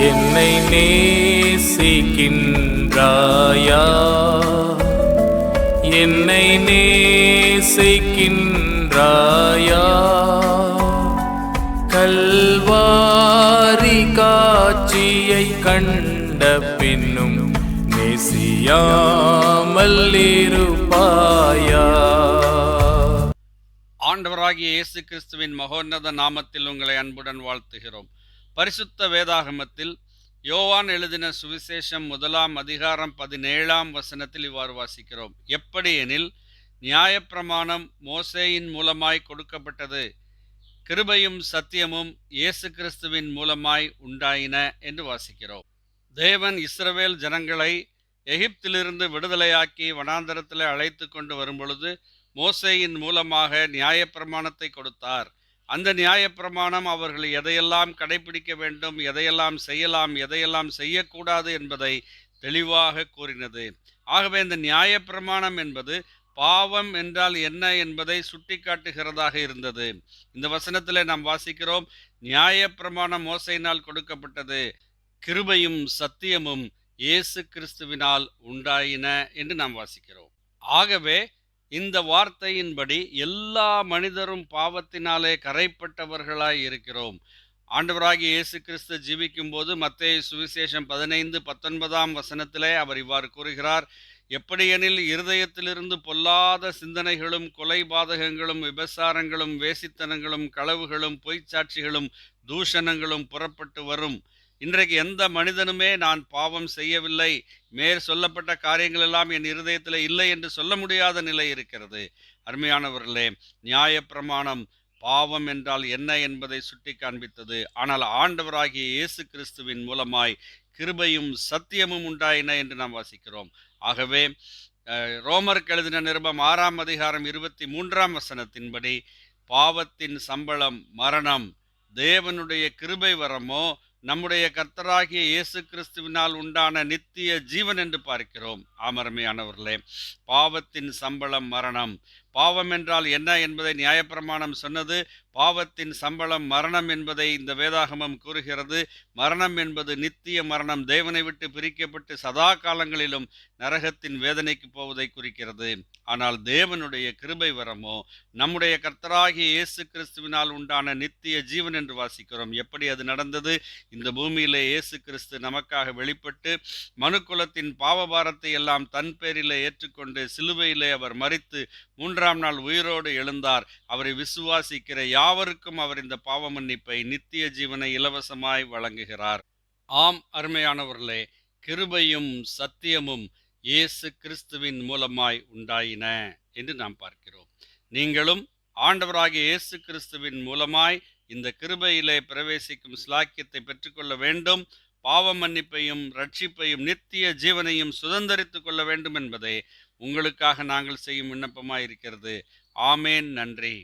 என்னை நேசிக்கின்றாயா? என்னை நேசிக்கின்றாயா? கல்வாரி காட்சியை கண்ட பின்னும் நேசியாமல் இருப்பாயா? ஆண்டவராகிய இயேசு கிறிஸ்துவின் மகோன்னத நாமத்தில் உங்களை அன்புடன் வாழ்த்துகிறோம். பரிசுத்த வேதாகமத்தில் யோவான் எழுதின சுவிசேஷம் 1 அதிகாரம் 17 வசனத்தில் இவ்வாறு வாசிக்கிறோம். எப்படி எனில், நியாயப்பிரமாணம் மோசேயின் மூலமாய் கொடுக்கப்பட்டது, கிருபையும் சத்தியமும் இயேசு கிறிஸ்துவின் மூலமாய் உண்டாயின என்று வாசிக்கிறோம். தேவன் இஸ்ரவேல் ஜனங்களை எகிப்திலிருந்து விடுதலையாக்கி வனாந்தரத்தில் அழைத்து கொண்டு வரும்பொழுது மோசேயின் மூலமாக நியாயப்பிரமாணத்தை கொடுத்தார். அந்த நியாயப்பிரமாணம் அவர்கள் எதையெல்லாம் கடைபிடிக்க வேண்டும், எதையெல்லாம் செய்யலாம், எதையெல்லாம் செய்யக்கூடாது என்பதை தெளிவாக கூறினது. ஆகவே இந்த நியாயப்பிரமாணம் என்பது பாவம் என்றால் என்ன என்பதை சுட்டி காட்டுகிறதாக இருந்தது. இந்த வசனத்தில் நாம் வாசிக்கிறோம், நியாயப்பிரமாணம் மோசேயினால் கொடுக்கப்பட்டது, கிருபையும் சத்தியமும் இயேசு கிறிஸ்துவினால் உண்டாயின என்று நாம் வாசிக்கிறோம். ஆகவே இந்த வார்த்தையின்படி எல்லா மனிதரும் பாவத்தினாலே கரைப்பட்டவர்களாய் இருக்கிறோம். ஆண்டவராகிய இயேசு கிறிஸ்து ஜீவிக்கும் போது மத்தேயு சுவிசேஷம் 15:19 வசனத்திலே அவர் இவ்வாறு கூறுகிறார், எப்படியெனில் இருதயத்திலிருந்து பொல்லாத சிந்தனைகளும், கொலைபாதகங்களும், விபசாரங்களும், வேசித்தனங்களும், களவுகளும், பொய்ச்சாட்சிகளும், தூஷணங்களும் புறப்பட்டு வரும். இன்றைக்கு எந்த மனிதனுமே நான் பாவம் செய்யவில்லை, மேற் சொல்லப்பட்ட காரியங்கள் எல்லாம் என் இருதயத்தில் இல்லை என்று சொல்ல முடியாத நிலை இருக்கிறது. அருமையானவர்களே, நியாயப்பிரமாணம் பாவம் என்றால் என்ன என்பதை சுட்டி காண்பித்தது. ஆனால் ஆண்டவராகிய இயேசு கிறிஸ்துவின் மூலமாய் கிருபையும் சத்தியமும் உண்டாயின என்று நாம் வாசிக்கிறோம். ஆகவே ரோமருக்கு எழுதின நிருபம் 6 அதிகாரம் 23 வசனத்தின்படி, பாவத்தின் சம்பளம் மரணம், தேவனுடைய கிருபை வரமோ நம்முடைய கர்த்தராகிய இயேசு கிறிஸ்துவினால் உண்டான நித்திய ஜீவன் என்று பார்க்கிறோம். அருமையானவர்களே, பாவத்தின் சம்பளம் மரணம். பாவம் என்றால் என்ன என்பதை நியாயப்பிரமாணம் சொன்னது. பாவத்தின் சம்பளம் மரணம் என்பதை இந்த வேதாகமம் கூறுகிறது. மரணம் என்பது நித்திய மரணம், தேவனை விட்டு பிரிக்கப்பட்டு சதா காலங்களிலும் நரகத்தின் வேதனைக்கு போவதை குறிக்கிறது. ஆனால் தேவனுடைய கிருபை வரமோ நம்முடைய கர்த்தராகிய இயேசு கிறிஸ்துவினால் உண்டான நித்திய ஜீவன் என்று வாசிக்கிறோம். எப்படி அது நடந்தது? இந்த பூமியிலே இயேசு கிறிஸ்து நமக்காக வெளிப்பட்டு மனுக்குலத்தின் பாவபாரத்தை எல்லாம் தன் பேரிலே ஏற்றுக்கொண்டு சிலுவையிலே அவர் மரித்து 3ஆம் நாள் உயிரோடு எழுந்தார். அவரை விசுவாசிக்கிற யாவருக்கும் அவர் இந்த பாவ மன்னிப்பை, நித்திய ஜீவனை இலவசமாய் வழங்குகிறார். ஆம் அருமையானவர்களே, கிருபையும் சத்தியமும் இயேசு கிறிஸ்துவின் மூலமாய் உண்டாயின என்று நாம் பார்க்கிறோம். நீங்களும் ஆண்டவராகிய இயேசு கிறிஸ்துவின் மூலமாய் இந்த கிருபையிலே பிரவேசிக்கும் ஸ்லாக்கியத்தை பெற்றுக்கொள்ள வேண்டும். பாவ மன்னிப்பையும் ரட்சிப்பையும் நித்திய ஜீவனையும் சுதந்தரித்துக் கொள்ள வேண்டும் என்பதே உங்களுக்காக நாங்கள் செய்யும் விண்ணப்பமாய் இருக்கிறது. ஆமேன். நன்றி.